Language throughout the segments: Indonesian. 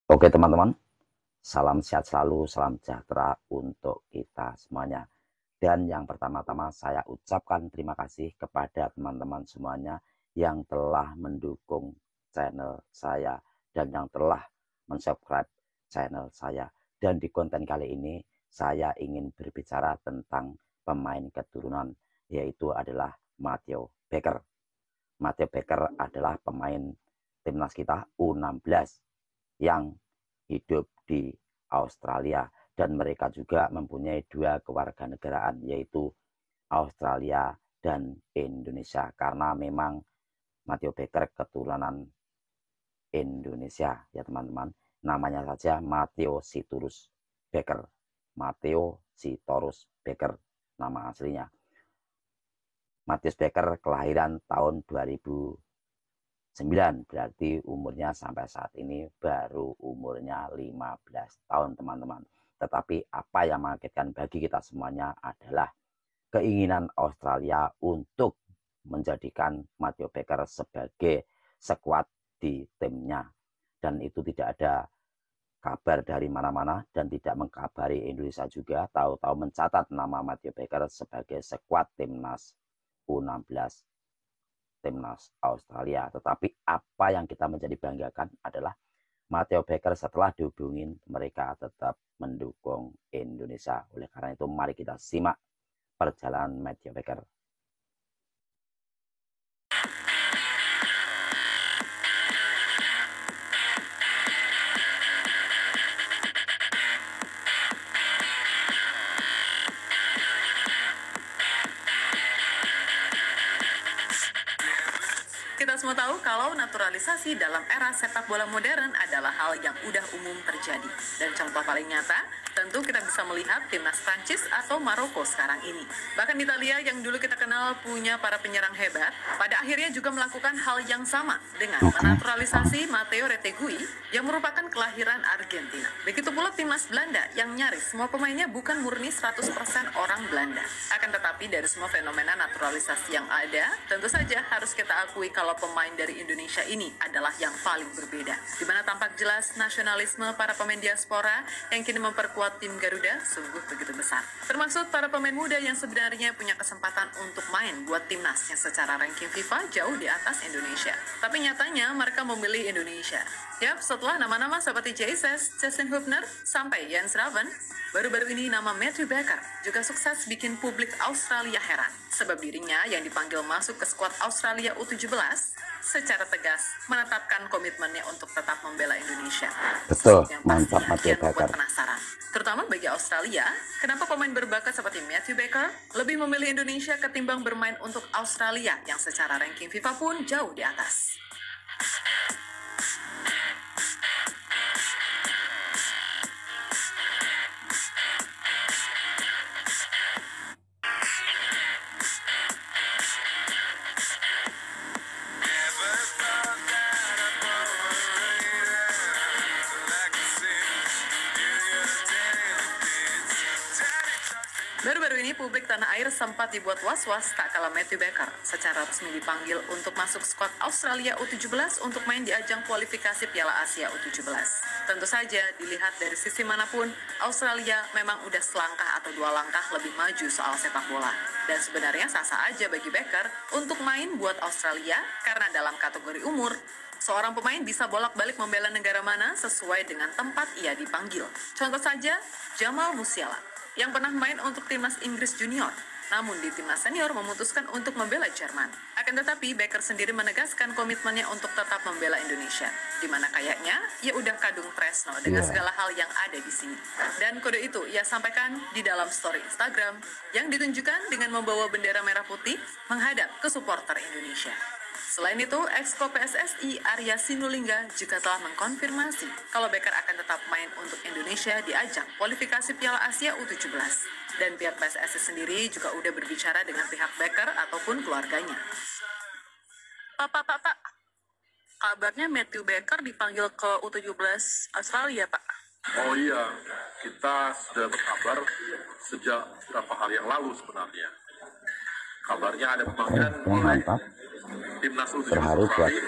Oke teman-teman, salam sehat selalu, salam sejahtera untuk kita semuanya. Dan yang pertama-tama saya ucapkan terima kasih kepada teman-teman semuanya yang telah mendukung channel saya dan yang telah mensubscribe channel saya. Dan di konten kali ini saya ingin berbicara tentang pemain keturunan, yaitu adalah Matteo Becker. Matteo Becker adalah pemain timnas kita U16 yang hidup di Australia, dan mereka juga mempunyai dua kewarganegaraan, yaitu Australia dan Indonesia, karena memang Matteo Becker keturunan Indonesia ya teman-teman. Namanya saja Matteo Sitorus Becker. Matteo Sitorus Becker nama aslinya. Matthias Becker kelahiran tahun 2009, berarti umurnya sampai saat ini baru umurnya 15 tahun teman-teman. Tetapi apa yang mengagetkan bagi kita semuanya adalah keinginan Australia untuk menjadikan Matteo Becker sebagai skuad di timnya. Dan itu tidak ada kabar dari mana-mana dan tidak mengkabari Indonesia juga. Tahu-tahu mencatat nama Matteo Becker sebagai skuad timnas U16 timnas Australia. Tetapi apa yang kita menjadi banggakan adalah Matteo Becker setelah dihubungin, mereka tetap mendukung Indonesia. Oleh karena itu mari kita simak perjalanan Matteo Becker. Kita semua tahu kalau naturalisasi dalam era sepak bola modern adalah hal yang udah umum terjadi. Dan contoh paling nyata, tentu kita bisa melihat timnas Prancis atau Maroko sekarang ini. Bahkan Italia yang dulu kita kenal punya para penyerang hebat, pada akhirnya juga melakukan hal yang sama dengan menaturalisasi Matteo Retegui yang merupakan kelahiran Argentina. Begitu pula timnas Belanda yang nyaris semua pemainnya bukan murni 100% orang Belanda. Akan tetapi dari semua fenomena naturalisasi yang ada, tentu saja harus kita akui kalau pemain dari Indonesia ini adalah yang paling berbeda. Di mana tampak jelas nasionalisme para pemain diaspora yang kini memperkuat tim Garuda sungguh begitu besar. Termasuk para pemain muda yang sebenarnya punya kesempatan untuk main buat timnas yang secara ranking FIFA jauh di atas Indonesia. Tapi nyatanya mereka memilih Indonesia. Yap, setelah nama-nama seperti Jesus, Justin Hubner, sampai Jens Raven, baru-baru ini nama Matteo Becker juga sukses bikin publik Australia heran. Sebab dirinya yang dipanggil masuk ke skuad Australia U17 secara tegas menetapkan komitmennya untuk tetap membela Indonesia. Betul, Yang mantap pastinya Matteo kian membuat Becker. penasaran. Terutama bagi Australia, kenapa pemain berbakat seperti Matteo Becker lebih memilih Indonesia ketimbang bermain untuk Australia yang secara ranking FIFA pun jauh di atas. Baru-baru ini publik tanah air sempat dibuat was-was tak kala Matteo Becker secara resmi dipanggil untuk masuk skuad Australia U17 untuk main di ajang kualifikasi Piala Asia U17. Tentu saja dilihat dari sisi manapun, Australia memang udah selangkah atau dua langkah lebih maju soal sepak bola. Dan sebenarnya sah-sah aja bagi Becker untuk main buat Australia karena dalam kategori umur, seorang pemain bisa bolak-balik membela negara mana sesuai dengan tempat ia dipanggil. Contoh saja, Jamal Musiala yang pernah main untuk timnas Inggris junior, namun di timnas senior memutuskan untuk membela Jerman. Akan tetapi Becker sendiri menegaskan komitmennya untuk tetap membela Indonesia, di mana kayaknya ia udah kadung tresno dengan segala hal yang ada di sini. Dan kode itu ia sampaikan di dalam story Instagram yang ditunjukkan dengan membawa bendera merah putih menghadap ke supporter Indonesia. Selain itu, Exco PSSI Arya Sinulinga juga telah mengkonfirmasi kalau Becker akan tetap main untuk Indonesia di ajang kualifikasi Piala Asia U17. Dan pihak PSSI sendiri juga udah berbicara dengan pihak Becker ataupun keluarganya. Pak, kabarnya Matteo Becker dipanggil ke U17 Australia, Pak. Oh iya, kita sudah berkabar sejak beberapa hari yang lalu sebenarnya. Kabarnya ada pemanggilan oleh Mantap, timnas U17 terharu buat Australia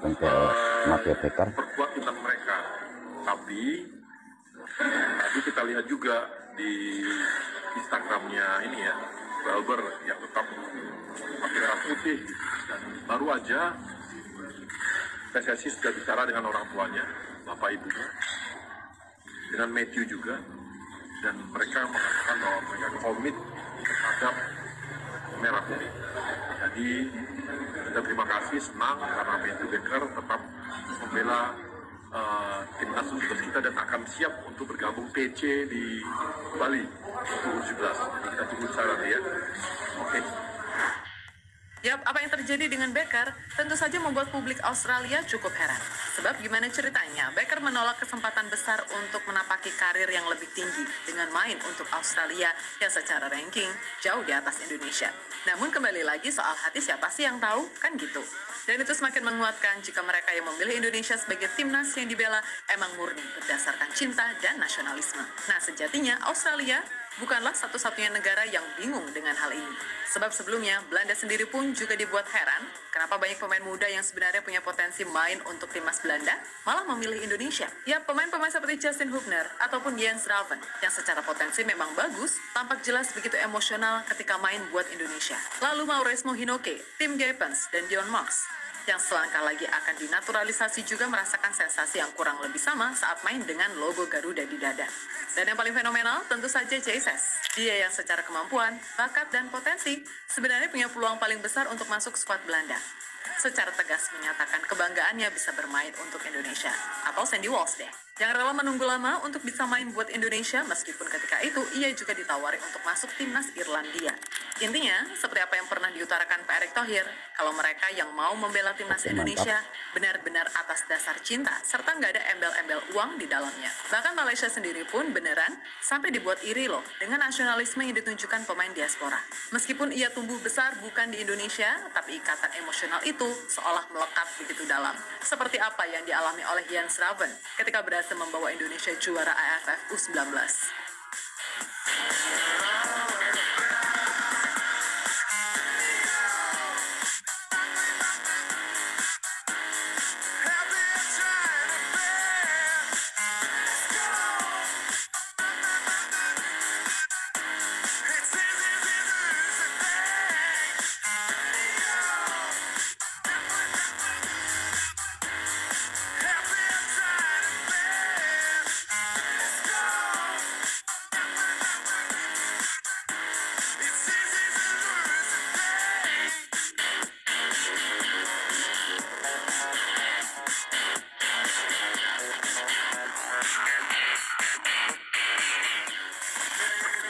untuk Matteo Becker. memperkuat timnas mereka. tadi kita lihat juga di Instagramnya ini ya, Welber yang tetap pakai merah putih. Dan baru aja PSSI sudah bicara dengan orang tuanya, bapak ibunya, dengan Matthew juga, dan mereka mengatakan bahwa mereka komit terhadap merah putih. Jadi kita terima kasih, senang karena Matthew Baker tetap membela timnas U17 kita dan akan siap untuk bergabung PC di Bali U17. Jadi kita tunggu sana ya. Oke. Yap, apa yang terjadi dengan Becker tentu saja membuat publik Australia cukup heran. Sebab gimana ceritanya, Becker menolak kesempatan besar untuk menapaki karir yang lebih tinggi dengan main untuk Australia yang secara ranking jauh di atas Indonesia. Namun kembali lagi soal hati siapa sih yang tahu, kan gitu. Dan itu semakin menguatkan jika mereka yang memilih Indonesia sebagai timnas yang dibela emang murni berdasarkan cinta dan nasionalisme. Nah, sejatinya Australia bukanlah satu-satunya negara yang bingung dengan hal ini. Sebab sebelumnya, Belanda sendiri pun juga dibuat heran kenapa banyak pemain muda yang sebenarnya punya potensi main untuk timnas Belanda malah memilih Indonesia. Ya, pemain-pemain seperti Justin Hubner ataupun Jens Raven yang secara potensi memang bagus, tampak jelas begitu emosional ketika main buat Indonesia. Lalu Maurice Mohinoke, Tim Gapens, dan Dion Marks yang selangkah lagi akan dinaturalisasi juga merasakan sensasi yang kurang lebih sama saat main dengan logo Garuda di dada. Dan yang paling fenomenal tentu saja Jesus. Dia yang secara kemampuan, bakat, dan potensi sebenarnya punya peluang paling besar untuk masuk skuad Belanda. Secara tegas menyatakan kebanggaannya bisa bermain untuk Indonesia. Atau Sandy Walsh deh, yang rela menunggu lama untuk bisa main buat Indonesia meskipun ketika itu ia juga ditawari untuk masuk timnas Irlandia. Intinya, seperti apa yang pernah diutarakan Pak Erick Thohir, kalau mereka yang mau membela timnas Indonesia benar-benar atas dasar cinta, serta nggak ada embel-embel uang di dalamnya. Bahkan Malaysia sendiri pun beneran sampai dibuat iri loh dengan nasionalisme yang ditunjukkan pemain diaspora. Meskipun ia tumbuh besar bukan di Indonesia, tapi ikatan emosional itu seolah melekat begitu dalam. Seperti apa yang dialami oleh Jens Raven ketika berhasil membawa Indonesia juara AFF U19.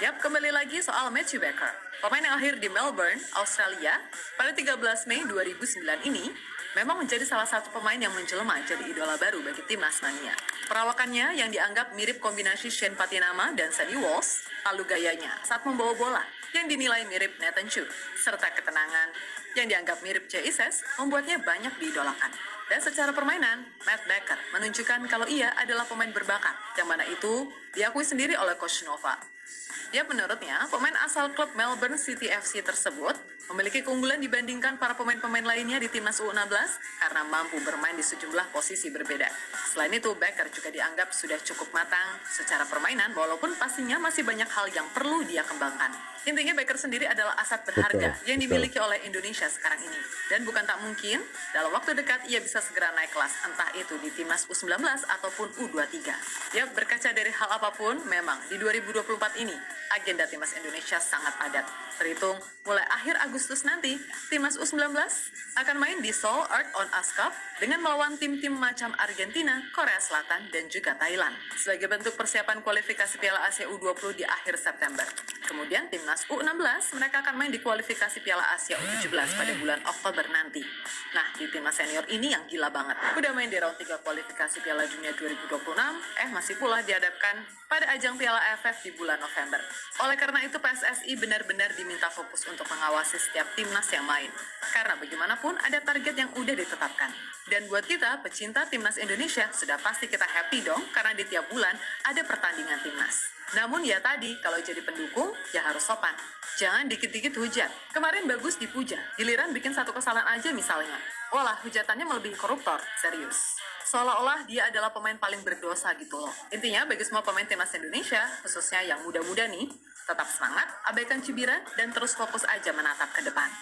Yap, kembali lagi soal Matthew Baker. Pemain yang lahir di Melbourne, Australia, pada 13 Mei 2009 ini memang menjadi salah satu pemain yang menjelma jadi idola baru bagi timnas mania. Perawakannya yang dianggap mirip kombinasi Shane Patinama dan Sandy Walsh, lalu gayanya saat membawa bola yang dinilai mirip Nathan Chu, serta ketenangan yang dianggap mirip Jesus membuatnya banyak diidolakan. Dan secara permainan, Matt Baker menunjukkan kalau ia adalah pemain berbakat, yang mana itu diakui sendiri oleh Coach Nova. Ya, menurutnya, pemain asal klub Melbourne City FC tersebut memiliki keunggulan dibandingkan para pemain-pemain lainnya di timnas U16 karena mampu bermain di sejumlah posisi berbeda. Selain itu, Baker juga dianggap sudah cukup matang secara permainan walaupun pastinya masih banyak hal yang perlu dia kembangkan. Intinya Baker sendiri adalah aset berharga yang dimiliki oleh Indonesia sekarang ini. Dan bukan tak mungkin, dalam waktu dekat ia bisa segera naik kelas, entah itu di timnas U19 ataupun U23. Ya, berkaca dari hal apapun, memang di 2024 ini, agenda timnas Indonesia sangat padat. Terhitung mulai akhir Agustus nanti, timnas U19 akan main di Seoul Earth on Ice Cup dengan melawan tim-tim macam Argentina, Korea Selatan, dan juga Thailand sebagai bentuk persiapan kualifikasi Piala Asia U20 di akhir September. Kemudian timnas U16 mereka akan main di kualifikasi Piala Asia U17 pada bulan Oktober nanti. Nah, di timnas senior ini yang gila banget. Udah main di round 3 kualifikasi Piala Dunia 2026, masih pula dihadapkan pada ajang Piala AFF di bulan November. Oleh karena itu PSSI benar-benar diminta fokus untuk mengawasi setiap timnas yang main. Karena bagaimanapun ada target yang udah ditetapkan. Dan buat kita, pecinta timnas Indonesia, sudah pasti kita happy dong karena di tiap bulan ada pertandingan timnas. Namun ya tadi, kalau jadi pendukung, ya harus sopan. Jangan dikit-dikit hujat. Kemarin bagus dipuja, giliran bikin satu kesalahan aja misalnya. Walah, hujatannya melebihi koruptor, serius. seolah-olah dia adalah pemain paling berdosa gitu loh. Intinya bagi semua pemain timnas Indonesia, khususnya yang muda-muda nih, tetap semangat, abaikan cibiran, dan terus fokus aja menatap ke depan.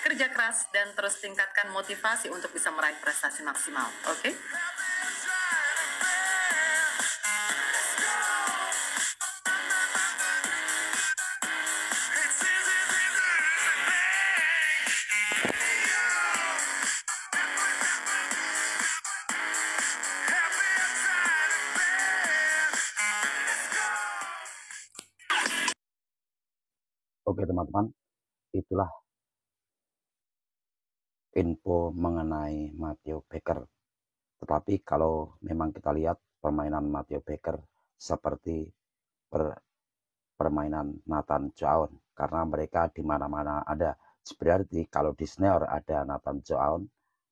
Kerja keras dan terus tingkatkan motivasi untuk bisa meraih prestasi maksimal, oke? Oke teman-teman, itulah info mengenai Matteo Baker. Tetapi kalau memang kita lihat permainan Matteo Baker seperti permainan Nathan Joaon, karena mereka di mana-mana ada. Berarti kalau di senior ada Nathan Joaon,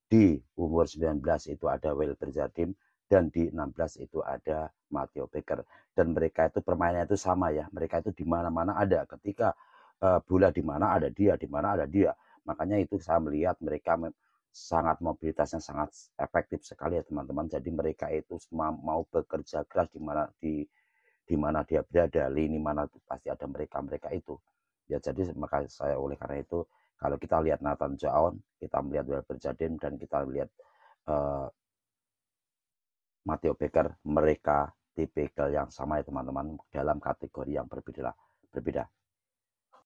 di umur 19 itu ada Welber Jardim, dan di 16 itu ada Matteo Baker. Dan mereka itu permainannya itu sama ya, mereka itu di mana-mana ada. Ketika bola di mana ada dia, di mana ada dia. Makanya itu saya melihat mereka sangat mobilitasnya sangat efektif sekali ya teman-teman. Jadi mereka itu semua mau bekerja keras di mana dia berada, lini mana pasti ada mereka itu. Ya jadi maka saya oleh karena itu kalau kita lihat Nathan Joaon, kita melihat Welber Jardim, dan kita lihat Matteo Baker, mereka tipikal yang sama ya teman-teman, dalam kategori yang berbeda.